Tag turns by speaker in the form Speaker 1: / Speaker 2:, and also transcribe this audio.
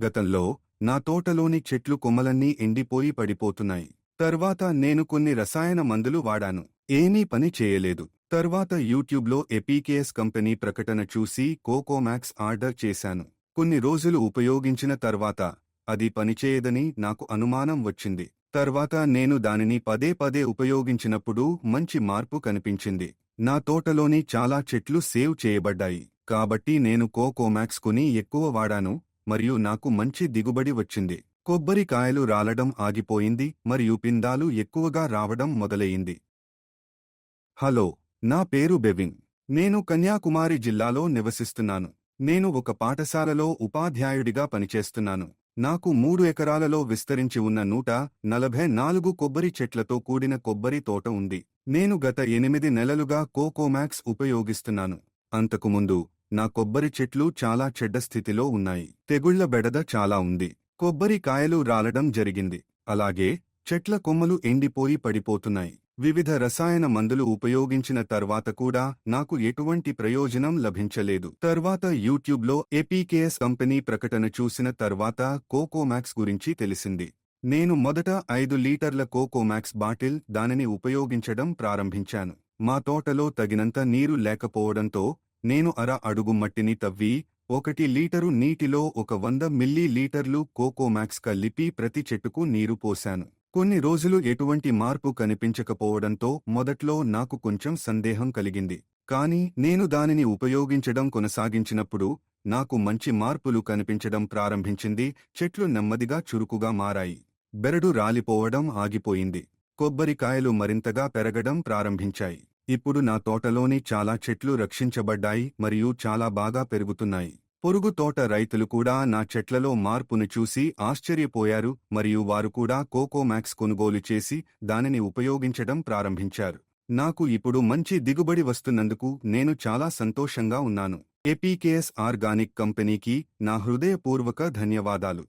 Speaker 1: గతంలో నా తోటలోని చెట్లు కొమ్మలన్నీ ఎండిపోయి పడిపోతున్నాయి. తర్వాత నేను కొన్ని రసాయన మందులు వాడాను. ఏమీ పని చేయలేదు. తర్వాత యూట్యూబ్లో ఎపీకేఎస్ కంపెనీ ప్రకటన చూసి కోకోమాక్స్ ఆర్డర్ చేశాను. కొన్ని రోజులు ఉపయోగించిన తర్వాత అది పనిచేయదని నాకు అనుమానం వచ్చింది. తర్వాత నేను దానిని పదే పదే ఉపయోగించినప్పుడు మంచి మార్పు కనిపించింది. నా తోటలోని చాలా చెట్లు సేవ్ చేయబడ్డాయి. కాబట్టి నేను కోకోమాక్స్ కొని ఎక్కువ వాడాను మరియు నాకు మంచి దిగుబడి వచ్చింది. కొబ్బరికాయలు రాలడం ఆగిపోయింది మరియు పిండాలు ఎక్కువగా రావడం మొదలయింది. హలో, నా పేరు బెవిన్. నేను కన్యాకుమారి జిల్లాలో నివసిస్తున్నాను. నేను ఒక పాఠశాలలో ఉపాధ్యాయుడిగా పనిచేస్తున్నాను. నాకు 3 ఎకరాలలో విస్తరించి ఉన్న 144 కొబ్బరి చెట్లతో కూడిన కొబ్బరి తోట ఉంది. నేను గత 8 నెలలుగా కోకోమాక్స్ ఉపయోగిస్తున్నాను. అంతకుముందు నా కొబ్బరి చెట్లు చాలా చెడ్డ స్థితిలో ఉన్నాయి. తెగుళ్ల బెడద చాలా ఉంది. కొబ్బరి కాయలు రాలడం జరిగింది. అలాగే చెట్ల కొమ్మలు ఎండిపోయి పడిపోతున్నాయి. వివిధ రసాయన మందులు ఉపయోగించిన తర్వాత కూడా నాకు ఎటువంటి ప్రయోజనం లభించలేదు. తర్వాత యూట్యూబ్లో ఎపీకేఎస్ కంపెనీ ప్రకటన చూసిన తర్వాత కోకోమాక్స్ గురించి తెలిసింది. నేను మొదట 5 లీటర్ల కోకోమాక్స్ బాటిల్ దానిని ఉపయోగించడం ప్రారంభించాను. మా తోటలో తగినంత నీరు లేకపోవడంతో నేను అడుగు మట్టిని తవ్వి 1 లీటరు నీటిలో 100 మిల్లీలీటర్లు కోకోమాక్స్ కలిపి ప్రతి చెట్టుకు నీరు పోశాను. కొన్ని రోజులు ఎటువంటి మార్పు కనిపించకపోవడంతో మొదట్లో నాకు కొంచెం సందేహం కలిగింది. కానీ నేను దానిని ఉపయోగించడం కొనసాగించినప్పుడు నాకు మంచి మార్పులు కనిపించడం ప్రారంభించింది. చెట్లు నెమ్మదిగా చురుకుగా మారాయి. బెరడు రాలిపోవడం ఆగిపోయింది. కొబ్బరికాయలు మరింతగా పెరగడం ప్రారంభించాయి. ఇప్పుడు నా తోటలోని చాలా చెట్లు రక్షించబడ్డాయి మరియు చాలా బాగా పెరుగుతున్నాయి. పొరుగు తోట రైతులు కూడా నా చెట్లలో మార్పును చూసి ఆశ్చర్యపోయారు మరియు వారు కూడా కోకోమాక్స్ కొనుగోలు చేసి దానిని ఉపయోగించడం ప్రారంభించారు. నాకు ఇప్పుడు మంచి దిగుబడి వస్తున్నందుకు నేను చాలా సంతోషంగా ఉన్నాను. ఎపీకేఎస్ ఆర్గానిక్ కంపెనీకి నా హృదయపూర్వక ధన్యవాదాలు.